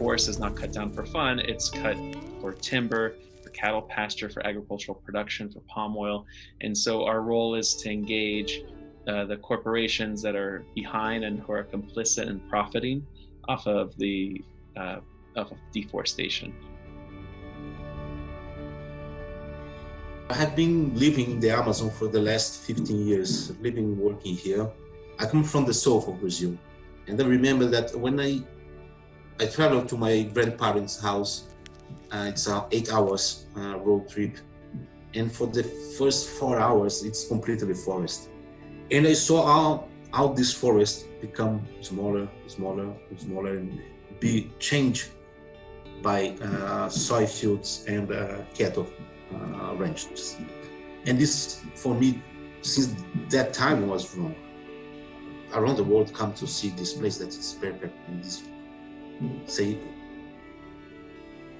forest is not cut down for fun, it's cut for timber, for cattle pasture, for agricultural production, for palm oil. And so our role is to engage the corporations that are behind and who are complicit and profiting off of deforestation. I have been living in the Amazon for the last 15 years, living and working here. I come from the south of Brazil. And I remember that when I traveled to my grandparents' house, it's an 8 hours road trip. And for the first 4 hours, it's completely forest. And I saw how this forest become smaller, and be changed by soy fields and cattle ranches. And this, for me, since that time was wrong. Around the world come to see this place that is perfect, and this say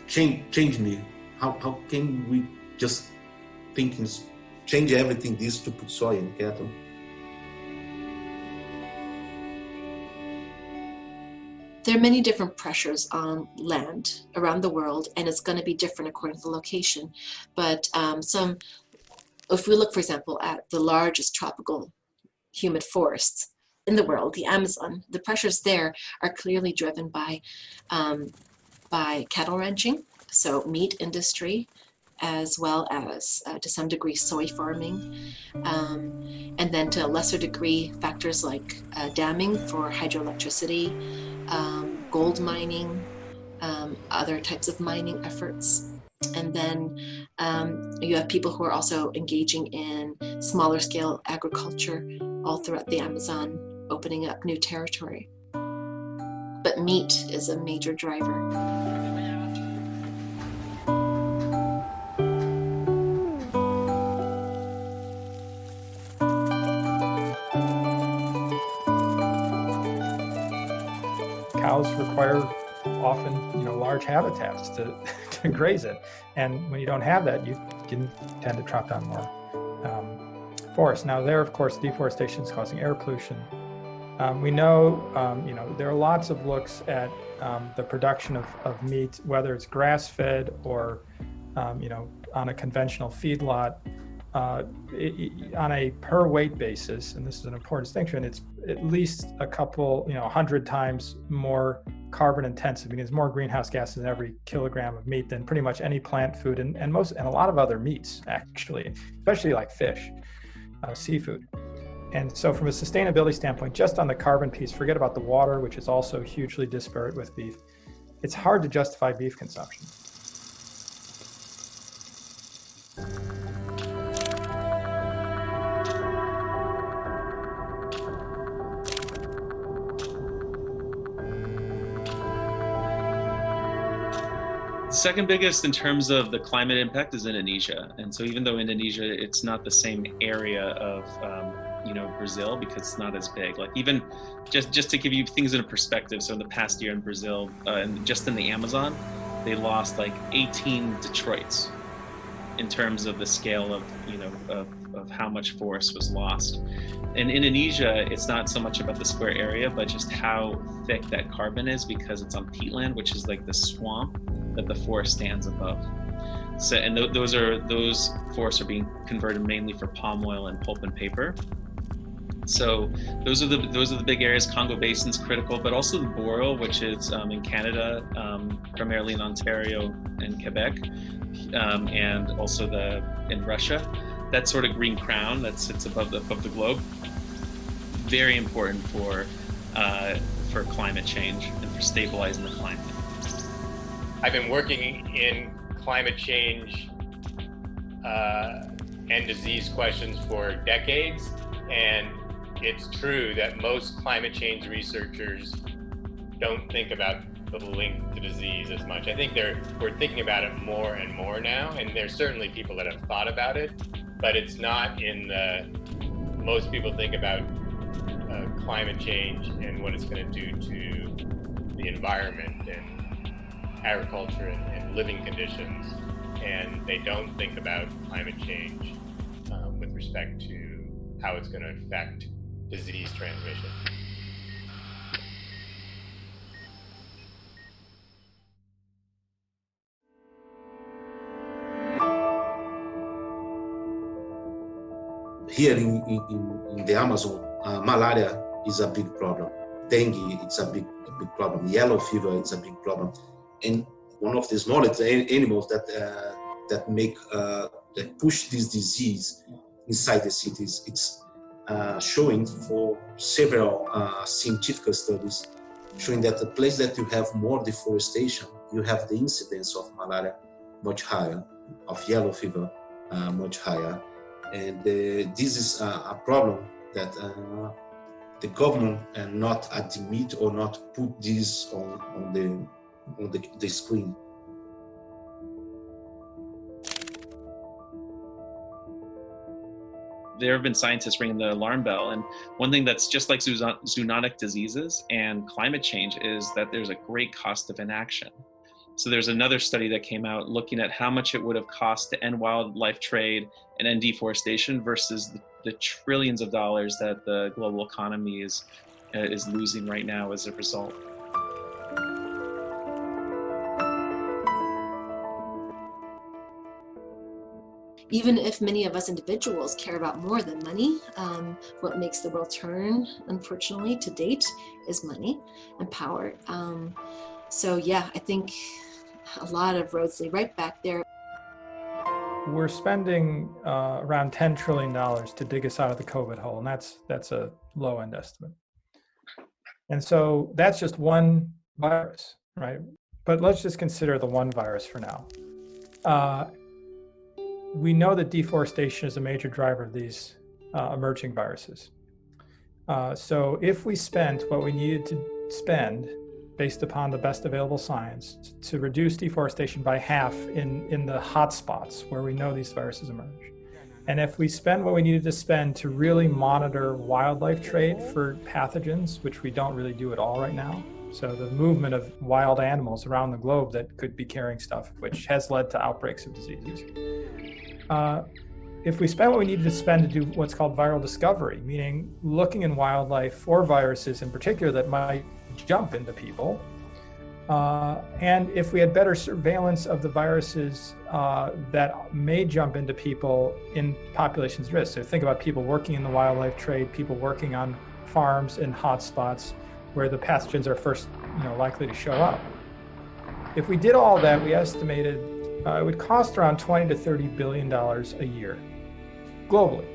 change me. How can we just change everything this to put soy and cattle? There are many different pressures on land around the world, and it's going to be different according to the location. But if we look, for example, at the largest tropical humid forests in the world, the Amazon, the pressures there are clearly driven by cattle ranching, so meat industry, as well as to some degree soy farming, and then to a lesser degree factors like damming for hydroelectricity, gold mining, other types of mining efforts. And then you have people who are also engaging in smaller scale agriculture all throughout the Amazon, opening up new territory. But meat is a major driver. Cows require often, large habitats to graze it. And when you don't have that, you can tend to chop down more forest. Now there, of course, deforestation is causing air pollution. We know, there are lots of looks at the production of meat, whether it's grass-fed or, on a conventional feedlot. On a per weight basis, and this is an important distinction, it's at least a couple, 100 times more carbon intensive. There's more greenhouse gases in every kilogram of meat than pretty much any plant food and a lot of other meats, actually, especially like fish, seafood. And so from a sustainability standpoint, just on the carbon piece, forget about the water, which is also hugely disparate with beef. It's hard to justify beef consumption. Second biggest in terms of the climate impact is Indonesia. And so even though Indonesia, it's not the same area of, Brazil, because it's not as big. Like even just to give you things in a perspective. So in the past year in Brazil, and just in the Amazon, they lost like 18 Detroits in terms of the scale of how much forest was lost. In Indonesia, it's not so much about the square area, but just how thick that carbon is, because it's on peatland, which is like the swamp that the forest stands above. So, and those forests are being converted mainly for palm oil and pulp and paper. So those are the big areas. Congo Basin's critical, but also the boreal, which is in Canada, primarily in Ontario and Quebec, and also in Russia. That sort of green crown that sits above the globe, very important for climate change and for stabilizing the climate. I've been working in climate change and disease questions for decades, and it's true that most climate change researchers don't think about the link to disease as much. I think we're thinking about it more and more now, and there's certainly people that have thought about it, but it's not most people think about climate change and what it's going to do to the environment and agriculture and living conditions, and they don't think about climate change with respect to how it's going to affect disease transmission. here in the Amazon, malaria is a big problem. Dengue, it's a big problem. Yellow fever, it's a big problem. And one of the smallest animals that push this disease inside the cities, it's showing for several scientific studies, showing that the place that you have more deforestation, you have the incidence of malaria much higher, of yellow fever much higher. And this is a problem that the government not admit or not put this on the screen. There have been scientists ringing the alarm bell, and one thing that's just like zoonotic diseases and climate change is that there's a great cost of inaction. So there's another study that came out looking at how much it would have cost to end wildlife trade and end deforestation versus the trillions of dollars that the global economy is losing right now as a result. Even if many of us individuals care about more than money, what makes the world turn, unfortunately, to date, is money and power. So yeah, I think a lot of roads lead right back there. We're spending around $10 trillion to dig us out of the COVID hole, and that's a low-end estimate. And so that's just one virus, right? But let's just consider the one virus for now. We know that deforestation is a major driver of these emerging viruses. So if we spent what we needed to spend based upon the best available science to reduce deforestation by half in the hot spots where we know these viruses emerge, and if we spend what we needed to spend to really monitor wildlife trade for pathogens, which we don't really do at all right now, so the movement of wild animals around the globe that could be carrying stuff, which has led to outbreaks of diseases. If we spend what we needed to spend to do what's called viral discovery, meaning looking in wildlife for viruses in particular that might jump into people, and if we had better surveillance of the viruses that may jump into people in populations at risk. So think about people working in the wildlife trade, people working on farms in hotspots where the pathogens are first likely to show up. If we did all that, we estimated it would cost around $20 to $30 billion a year, globally.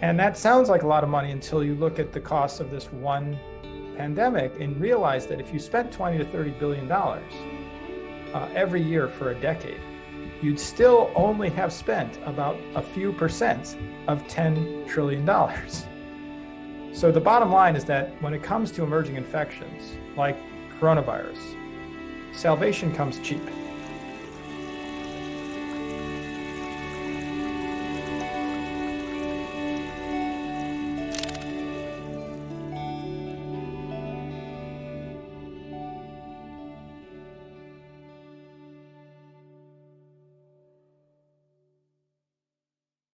And that sounds like a lot of money until you look at the cost of this one pandemic and realize that if you spent $20 to $30 billion every year for a decade, you'd still only have spent about a few percent of $10 trillion. So the bottom line is that when it comes to emerging infections like coronavirus, salvation comes cheap.